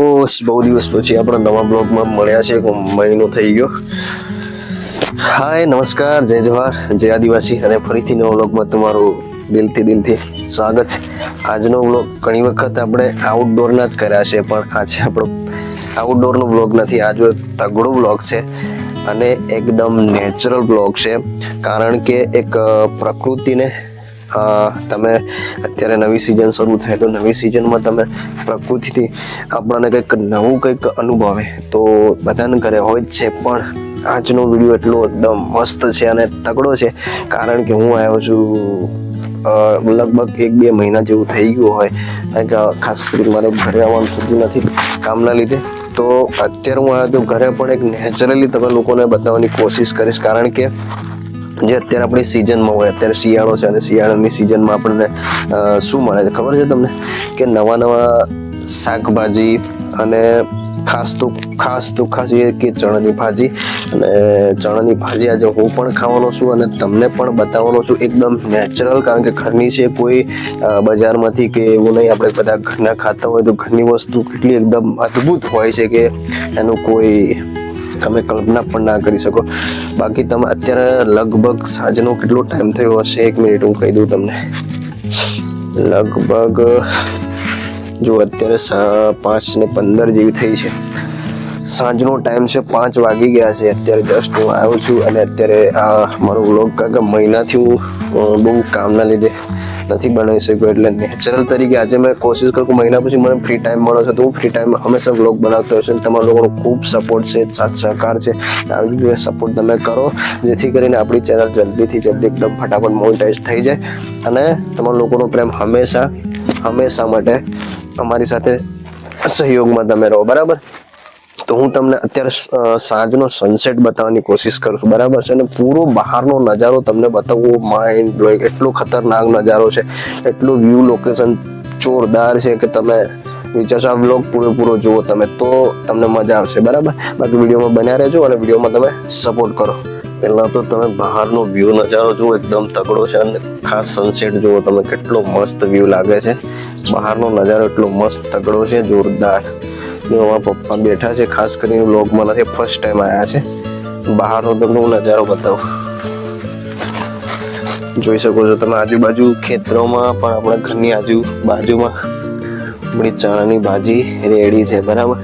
બહુ દિવસ પછી આપણા નવા બ્લોગમાં મળ્યા છે. મહિનો થઈ ગયો. હાય, નમસ્કાર, જય જવાહર, જય આદિવાસી અને ફરીથી નવા બ્લોગમાં તમારું દિલથી સ્વાગત છે. આજનો બ્લોગ ઘણી વખત આપણે આઉટડોરના જ કર્યા છે, પણ આજે આપણો આઉટડોરનો બ્લોગ નથી. આજે તગડો બ્લોગ છે અને એકદમ નેચરલ બ્લોગ છે, કારણ કે એક પ્રકૃતિને તમે અત્યારે નવી સિઝન શરૂ થાય તો નવી સિઝનમાં તમે પ્રકૃતિથી આપણને કંઈક અનુભવે તો બધાને ઘરે હોય જ છે. પણ આજનો વિડીયો એટલો એકદમ મસ્ત છે અને તગડો છે, કારણ કે હું આવ્યો છું લગભગ 1-2 મહિના જેવું થઈ ગયું હોય, કારણ કે ખાસ કરીને મારે ઘરે આવવાનું થતું નથી કામના લીધે. તો અત્યારે હું આવ્યો તો ઘરે પણ એક નેચરલી તમે લોકોને બતાવવાની કોશિશ કરીશ, કારણ કે જે અત્યારે આપણી સિઝનમાં હોય, અત્યારે શિયાળો છે અને શિયાળાની સિઝનમાં આપણને શું મળે છે ખબર છે તમને? કે નવા શાકભાજી અને ખાસ એ કે ચણાની ભાજી. અને ચણાની ભાજી આજે હું પણ ખાવાનો છું અને તમને પણ બતાવવાનો છું, એકદમ નેચરલ, કારણ કે ઘરની છે, કોઈ બજારમાંથી કે એવું નહીં. આપણે બધા ઘરના ખાતા હોય તો ઘરની વસ્તુ કેટલી એકદમ અદ્ભુત હોય છે કે એનું કોઈ તમે કલ્પના પણ ના કરી શકો. બાકી તમે અત્યારે લગભગ સાંજનો કેટલો ટાઈમ થયો હશે, 1 મિનિટ હું કહી દઉં તમને. લગભગ જો અત્યારે 5:15 જેવી થઈ છે, સાંજનો ટાઈમ છે, 5 વાગી ગયા છે. અત્યારે જસ્ટ હું આવ્યો છું અને અત્યારે આ મારો વ્લોગ, કારણ કે મહિનાથી હું બહુ કામના લીધે નથી બનાવી શક્યો, એટલે નેચરલ તરીકે આજે મેં કોશિશ કરું કે મહિના પછી મને ફ્રી ટાઈમ મળે છે તો હું ફ્રી ટાઈમમાં હંમેશા વ્લોગ બનાવતો હોય છે. તમારા લોકોનો ખૂબ સપોર્ટ છે, સાથ સહકાર છે. આવી રીતે સપોર્ટ તમે કરો, જેથી કરીને આપણી ચેનલ જલ્દી એકદમ ફટાફટ મોનેટાઈઝ થઈ જાય અને તમારા લોકોનો પ્રેમ હંમેશા માટે અમારી સાથે સહયોગમાં તમે રહો, બરાબર? તો હું તમને અત્યારે સાંજનો સનસેટ બતાવવાની કોશિશ કરું છું, બરાબર છે? અને પૂરો બહારનો નજારો તમને બતાવવો માઇન્ડ બ્લોઈંગ, એટલો ખતરનાક નજારો છે, એટલું વ્યૂ લોકેશન જોરદાર છે કે તમે વિચારશો આ બ્લોગ પૂરેપૂરો જુઓ તમે તો તમને મજા આવશે, બરાબર? બાકી વિડીયોમાં બન્યા રહેજો અને વિડીયોમાં તમે સપોર્ટ કરો. પહેલાં તો તમે બહારનો વ્યૂ નજારો જુઓ, એકદમ તગડો છે. અને ખાસ સનસેટ જુઓ તમે, કેટલો મસ્ત વ્યૂ લાગે છે. બહારનો નજારો એટલો મસ્ત તગડો છે, જોરદાર. મારા પપ્પા બેઠા છે, ખાસ કરીને વ્લોગમાં નથી, ફર્સ્ટ ટાઈમ આવ્યા છે. બહારનો તમને હું નજારો બતાવું, જોઈ શકો છો તમે. આજુબાજુ ખેતરોમાં પણ આપણા ઘરની બાજુમાં આપણી ચણાની ભાજી રેડી છે, બરાબર?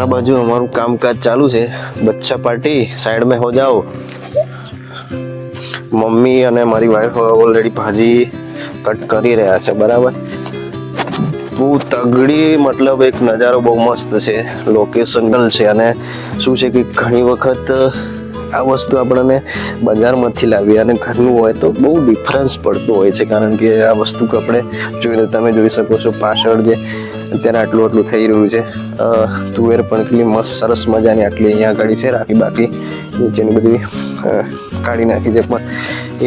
આ બાજુ અમારું કામકાજ ચાલુ છે. બચ્ચા પાર્ટી સાઈડ में हो जाओ. મમ્મી અને મારી વાઈફ ઓલરેડી ભાજી કટ કરી રહ્યા છે, બરાબર? બહુ તગડી, મતલબ એક નજારો બહુ મસ્ત છે, લોકેશન છે. અને શું છે કે ઘણી વખત આ વસ્તુ આપણને બજારમાંથી લાવી અને ઘરનું હોય તો બહુ ડિફરન્સ પડતો હોય છે, કારણ કે આ વસ્તુ આપણે જોઈને તમે જોઈ શકો છો પાછળ જે અત્યારે આટલું થઈ રહ્યું છે. તુવેર પણ કેટલી મસ્ત સરસ મજાની આટલી અહીંયા આગળ છે રાખી, બાકી નીચેની બધી કાઢી નાખી છે. પણ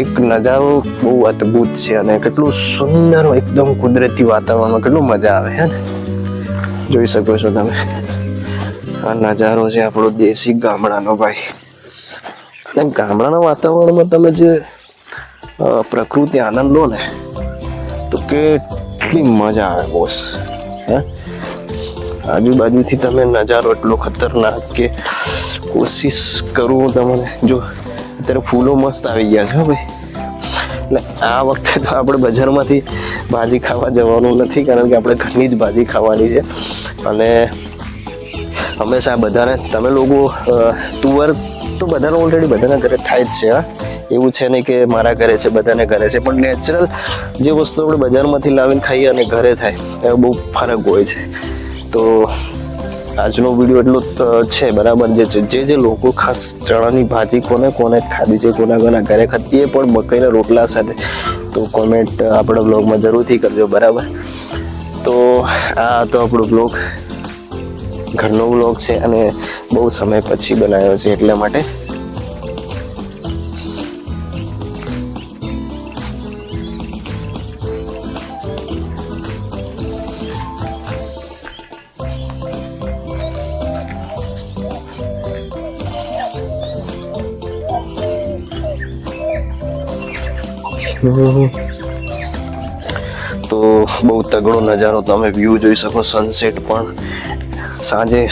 એક નજારો બહુ અદ્ભુત છે અને કેટલું સુંદર, એકદમ કુદરતી વાતાવરણમાં કેટલું મજા આવે છે ને, જોઈ શકો છો તમે. આ નજારો છે આપણો દેશી ગામડાનો, ભાઈ. અને ગામડાના વાતાવરણમાં તમે જે પ્રકૃતિ આનંદ લો ને તો કેટલી મજા આવે બોસ. આજુબાજુથી તમે નજારો એટલો ખતરનાક કે કોશિશ કરું તમને. જો અત્યારે ફૂલો મસ્ત આવી ગયા છે ભાઈ, એટલે આ વખતે તો આપણે બજારમાંથી ભાજી ખાવા જવાનું નથી, કારણ કે આપણે ઘરની જ ભાજી ખાવાની છે. અને હંમેશા બધાને તમે લોકો તુવર તો બધાને ઓલરેડી બધાના ઘરે થાય જ છે. એવું છે નહીં કે મારા ઘરે છે, બધાને ઘરે છે, પણ નેચરલ જે વસ્તુ આપણે બજારમાંથી લાવીને ખાઈએ અને ઘરે થાય એ બહુ ફરક હોય છે. તો આજનો વિડીયો એટલો છે, બરાબર? જે લોકો ખાસ ચણાની ભાજી કોને ખાધી છે, કોના ઘરે ખાધી, એ પણ મકાઈના રોટલા સાથે, તો કોમેન્ટ આપણા બ્લોગમાં જરૂરથી કરજો, બરાબર? તો આ તો આપણો બ્લોગ ઘરનો બ્લોગ છે અને બહુ સમય પછી બનાવ્યો છે, એટલા માટે. તો બહુ તગડો નજારો તમે વ્યૂ જોઈ શકો, સનસેટ પણ સાંજે.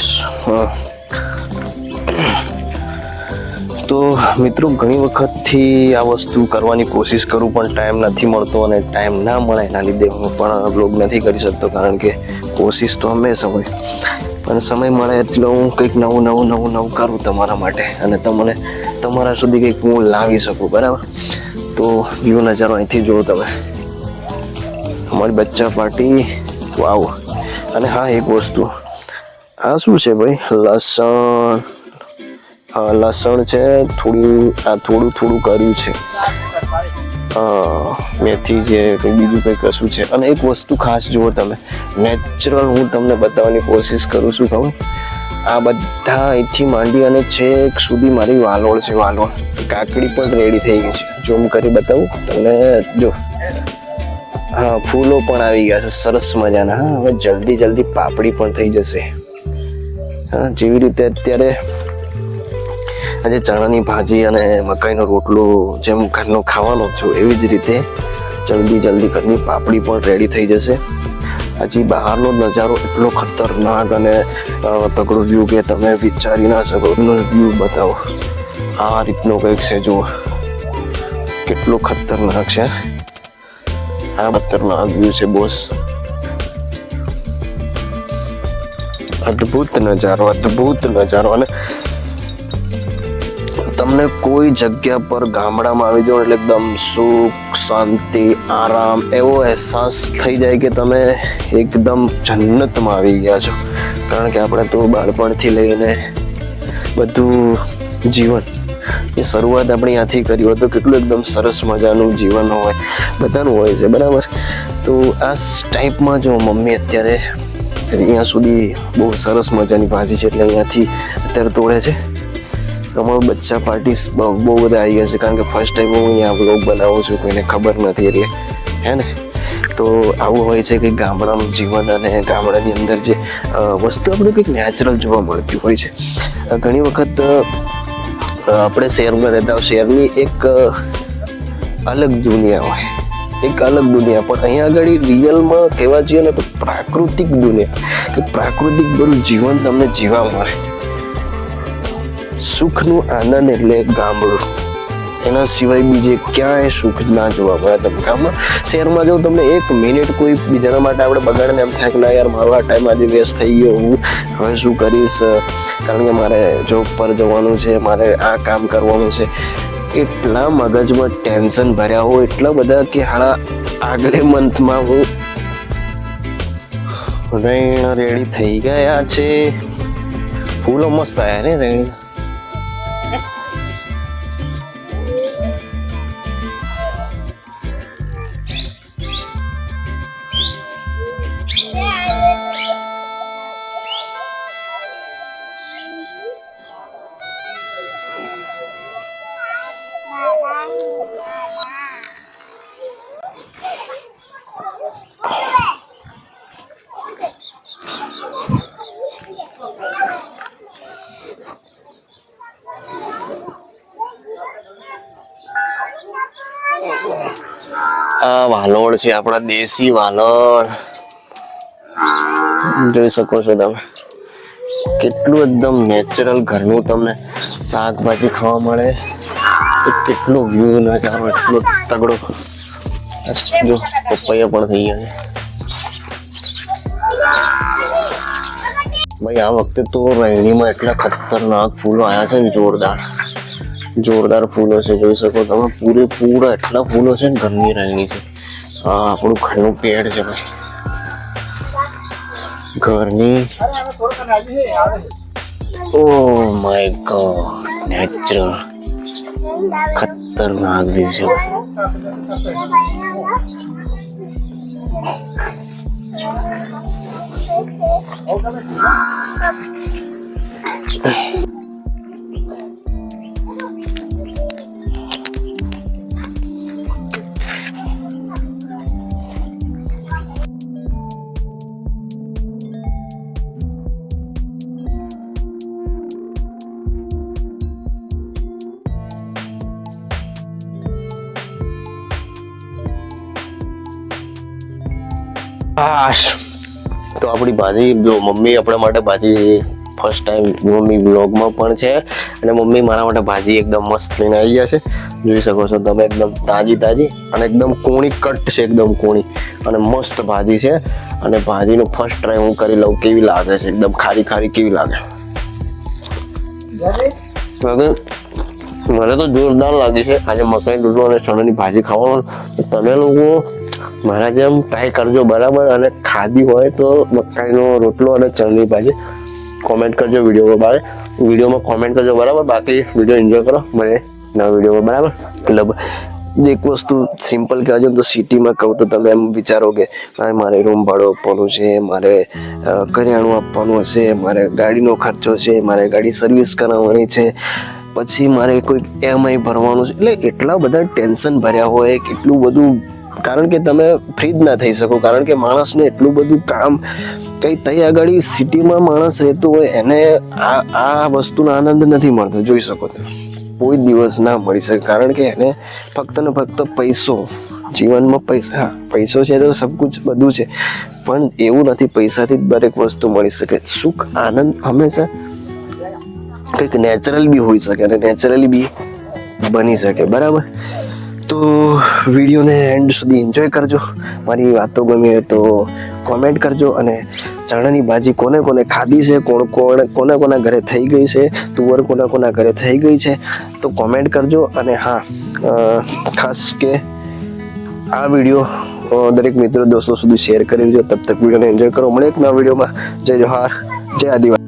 તો મિત્રો ઘણી વખતથી આ વસ્તુ કરવાની કોશિશ કરું પણ ટાઈમ નથી મળતો, અને ટાઈમ ના મળે એના લીધે હું પણ બ્લોગ નથી કરી શકતો, કારણ કે કોશિશ તો હંમેશા હોય, પણ સમય મળે એટલે હું કંઈક નવું કરું તમારા માટે, અને તમને તમારા સુધી કંઈક હું લાવી શકું. બરાબર, તો વ્યૂ નજારો અહીંથી જુઓ તમે, અમારી બચ્ચા પાર્ટી. વાવ. અને હા, એક વસ્તુ, આ શું છે ભાઈ? લસણ. હા, લસણ છે, થોડું કર્યું છે. મેથી છે, કંઈ બીજું કંઈ કશું છે. અને એક વસ્તુ ખાસ જુઓ તમે, નેચરલ હું તમને બતાવવાની કોશિશ કરું છું. ખબર, આ બધા અહીંથી માંડી અને છેક સુધી મારી વાલોળ છે, વાલોળ. કાકડી પણ રેડી થઈ ગઈ છે, ઝૂમ કરી બતાવું તમને. જો, હા, ફૂલો પણ આવી ગયા છે સરસ મજાના. હા, હવે જલ્દી પાપડી પણ થઈ જશે. હા, જેવી રીતે અત્યારે આજે ચણાની ભાજી અને મકાઈનો રોટલો જેમ ઘરનો ખાવાનો છું, એવી જ રીતે જલ્દી ઘરની પાપડી પણ રેડી થઈ જશે. હજી બહારનો નજારો એટલો ખતરનાક અને તગડો વ્યૂ કે તમે વિચારી ના શકો. વ્યૂ બતાવો, આ રીતનો કંઈક છે. જુઓ કેટલો ખતરનાક છે. આ ખતરનાક વ્યૂ છે બોસ. અદ્ભુત નજારો. અને તમને કોઈ જગ્યા પર ગામડામાં આવી જાઓ એટલે એકદમ સુખ, શાંતિ, આરામ એવો અહેસાસ થઈ જાય કે તમે એકદમ જન્નતમાં આવી ગયા છો. કારણ કે આપણે તો બાળપણથી લઈને બધું જીવન એ શરૂઆત આપણી ત્યાંથી કરી હોય, તો કેટલું એકદમ સરસ મજાનું જીવન હોય, બધાનું હોય છે. બરાબર, તો આ ટાઈપમાં જો મમ્મી અત્યારે અહીંયા સુધી બહુ સરસ મજાની ભાજી છે, એટલે અહીંયાથી અત્યારે તોડે છે. અમારું બચ્ચા પાર્ટી બહુ બધા આવી ગયા છે, કારણ કે ફર્સ્ટ ટાઈમ હું અહીંયા વ્લોગ બનાવું છું, કોઈને ખબર નથી, એટલે હે ને. તો આવું હોય છે કે ગામડાનું જીવન અને ગામડાની અંદર જે વસ્તુ આપણે કંઈક નેચરલ જોવા મળતી હોય છે. ઘણી વખત આપણે શહેરમાં રહેતા હોય, શહેરની એક અલગ દુનિયા હોય, પણ અહીંયા આગળ રિયલમાં કહેવા જઈએ ને તો પ્રાકૃતિક દુનિયા, કે પ્રાકૃતિક બધું જીવન તમને જીવવા મળે. સુખનું આનંદ એટલે ગામડું, એના સિવાય બીજે ક્યાંય સુખ ના જોવા મળે. તમે ગામમાં, શહેરમાં જો તમને એક મિનિટ કોઈ બીજાના માટે આપણે બગાડીને એમ થાય કે ના યાર, મારો આ ટાઈમ આજે વેસ્ટ થઈ ગયો, હું હવે શું કરીશ, કારણ કે મારે જોબ પર જવાનું છે, મારે આ કામ કરવાનું છે. એટલા મગજમાં ટેન્શન ભર્યા હોય, એટલા બધા કે હાડા આગલે મંથમાં હું રેણ રેડી થઈ ગયા છે. ફૂલો મસ્ત આવ્યા ને રેણ. આ વાલોળ છે, આપણા દેશી વાલોળ. જોઈ શકો છો તમે, કેટલું એકદમ નેચરલ ઘરનું તમને શાકભાજી ખાવા મળે. કેટલો વ્યૂ નજારો, એટલો તગડો. જો પપૈયા પણ થઈ ગયા છે ભાઈ. આ વખતે તો રેણીમાં એટલા ખતરનાક ફૂલો આવ્યા છે ને, જોરદાર ફૂલો છે. જોઈ શકો તમે, પૂરેપૂરા એટલા ફૂલો છે ને. ઘરની રેણી છે. હા, આપણું ઘરનું પેડ છે ભાઈ, ઘરની. ઓ માય ગોડ, નેચરલ ખતરનાક વ્યૂ છે. તો આપણી ભાજી જો મમ્મી આપણા માટે ભાજી ફર્સ્ટ ટાઈમ મમ્મી બ્લોગમાં પણ છે અને મમ્મી મારા માટે ભાજી એકદમ મસ્ત લઈને આવી ગયા છે. જોઈ શકો છો તમે એકદમ તાજી અને એકદમ કોણી કટ છે, એકદમ કોણી અને મસ્ત ભાજી છે. અને ભાજીનો ફર્સ્ટ ટ્રાય હું કરી લઉં કેવી લાગે છે, એકદમ ખારી કેવી લાગે. મને તો જોરદાર લાગે છે આજે મકાઈ રોટલો અને ચણાની ભાજી ખાવાનું. તમે લોકો મારા જેમ ટ્રાય કરજો બરાબર, અને ખાધી હોય તો મકાઈનો રોટલો અને ચણાની ભાજી કોમેન્ટ કરજો વિડીયોમાં કોમેન્ટ કરજો બરાબર. બાકી વિડીયો એન્જોય કરો, મને નવા વિડીયોમાં બરાબર. એટલે એક વસ્તુ સિમ્પલ કહેજો તો સિટીમાં કહું તો તમે એમ વિચારો કે મારે રૂમ ભાડું આપવાનું છે, મારે કરિયાણું આપવાનું હશે, મારે ગાડીનો ખર્ચો છે, મારે ગાડી સર્વિસ કરાવવાની છે, પછી મારે કોઈ EMI ભરવાનું છે. એટલે એટલા બધા ટેન્શન ભર્યા હોય કેટલું બધું, કારણ કે તમે ફ્રી જ ના થઈ શકો, કારણ કે માણસને એટલું બધું કામ કઈ તઈ આગળ સિટીમાં માણસ રહેતો હોય એને આ વસ્તુનો આનંદ નથી મળતો. જોઈ શકો છો કોઈ દિવસ ના મળી શકે, કારણ કે એને ફક્ત ને ફક્ત પૈસો, જીવનમાં પૈસો છે તો સબ કુછ બધું છે, પણ એવું નથી પૈસાથી જ દરેક વસ્તુ મળી શકે. સુખ આનંદ હંમેશા કંઈક નેચરલ બી હોઈ શકે અને નેચરલી બી બની શકે બરાબર. તો વિડીયોને એન્ડ સુધી એન્જોય કરજો. મારી વાતો ગમી હોય તો કોમેન્ટ કરજો. અને ચણાની ભાજી કોને ખાધી છે, કોના ઘરે થઈ ગઈ છે, તુવર કોના ઘરે થઈ ગઈ છે તો કોમેન્ટ કરજો. અને હા, ખાસ કે આ વિડીયો દરેક મિત્રો દોસ્તો સુધી શેર કરી દેજો. તબ તક વિડીયોને એન્જોય કરો. મળે એક નવા વિડીયોમાં. જય જોહાર, જય આદિવાસી.